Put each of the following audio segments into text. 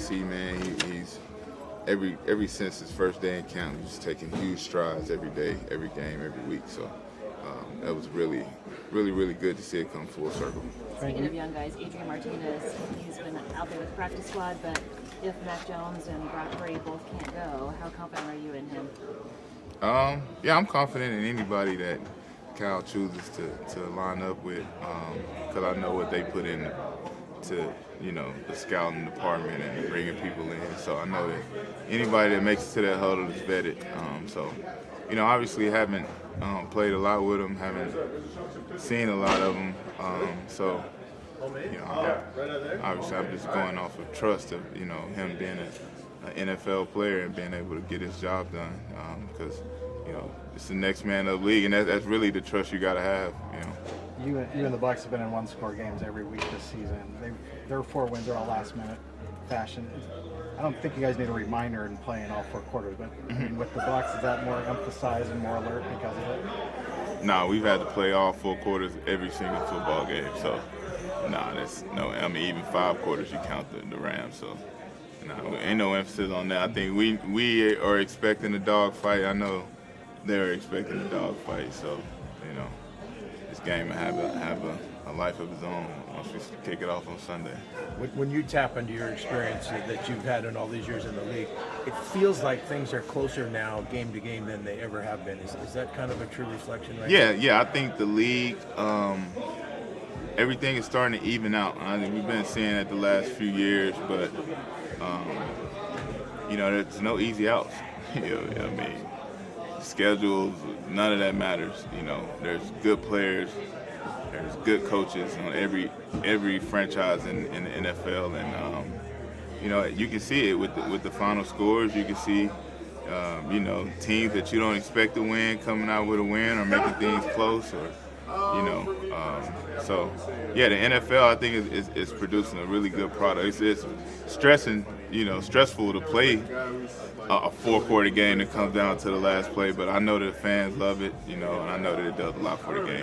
see, man, he's every since his first day in camp, he's taking huge strides every day, every game, every week. So that was really good to see it come full circle. Speaking of young guys, Adrian Martinez, he's been out there with the practice squad, but if Mac Jones and Brock Purdy both can't go, how confident are you in him? Yeah, I'm confident in anybody that Cal chooses to line up with, because I know what they put in to, the scouting department and bringing people in. So I know that anybody that makes it to that huddle is vetted. So, obviously haven't played a lot with them, haven't seen a lot of them. So, obviously I'm just going off of trust of, him being an NFL player and being able to get his job done, because, it's the next man of the league, and that's really the trust you got to have, You and the Bucs have been in one-score games every week this season. Their 4 wins are all last-minute fashion. I don't think you guys need a reminder in playing all 4 quarters, but I mean, with the Bucs, is that more emphasized and more alert because of it? No, we've had to play all 4 quarters every single football game. So, even 5 quarters you count the Rams. So, ain't no emphasis on that. I think we are expecting a dogfight. I know they're expecting a dogfight. So, this game will have a life of its own once we kick it off on Sunday. When you tap into your experience that you've had in all these years in the league, it feels like things are closer now, game to game, than they ever have been. Is that kind of a true reflection right now? Yeah. I think the league, everything is starting to even out. I think we've been seeing it the last few years, but there's no easy outs. Schedules, none of that matters. There's good players, there's good coaches on every franchise in the NFL, and you can see it with the final scores. You can see teams that you don't expect to win coming out with a win or making things close, or so yeah, the NFL I think is producing a really good product. It's stressful to play a 4-quarter game that comes down to the last play, but I know that fans love it, and I know that it does a lot for the game.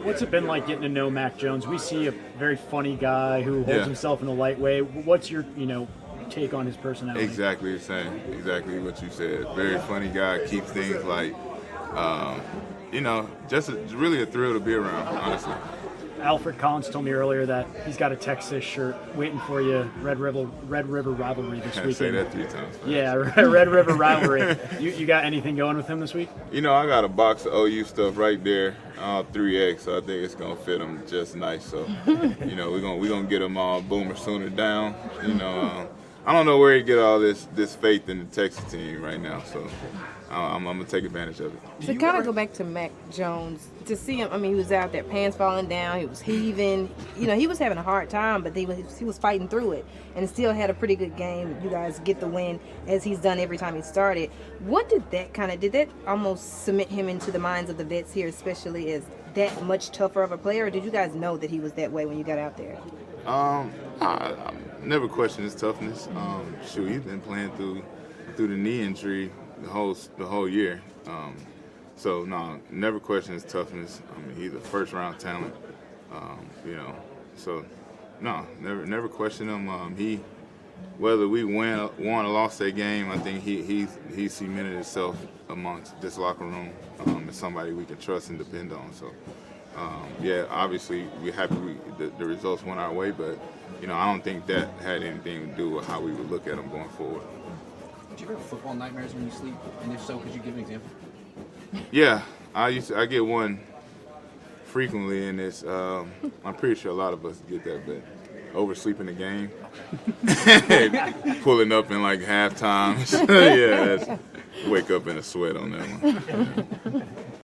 What's it been like getting to know Mac Jones? We see a very funny guy who holds himself in a light way. What's your, take on his personality? Exactly the same. Exactly what you said. Very funny guy, keeps things light. Just really a thrill to be around, honestly. Alfred Collins told me earlier that he's got a Texas shirt waiting for you, Red River Rivalry this weekend. Say that 3 times fast. Yeah, Red River Rivalry. You got anything going with him this week? I got a box of OU stuff right there, 3X, so I think it's going to fit him just nice. So, we're gonna get him all Boomer Sooner down. I don't know where he get all this faith in the Texas team right now, so I'm going to take advantage of it. To kind of go back to Mac Jones, to see him, he was out there, pants falling down, he was heaving. He was having a hard time, but he was fighting through it and still had a pretty good game. You guys get the win, as he's done every time he started. What did that almost cement him into the minds of the vets here, especially as that much tougher of a player, or did you guys know that he was that way when you got out there? I never questioned his toughness. He's been playing through the knee injury the whole year. So no, never questioned his toughness. He's a first-round talent. So no, never questioned him. Whether we won or lost that game, I think he cemented himself amongst this locker room as somebody we can trust and depend on. So. Obviously we're happy the results went our way, but I don't think that had anything to do with how we would look at them going forward. Do you ever have football nightmares when you sleep? And if so, could you give an example? Yeah, I get one frequently, and it's I'm pretty sure a lot of us get that, but oversleeping the game, pulling up in like halftime. Wake up in a sweat on that one.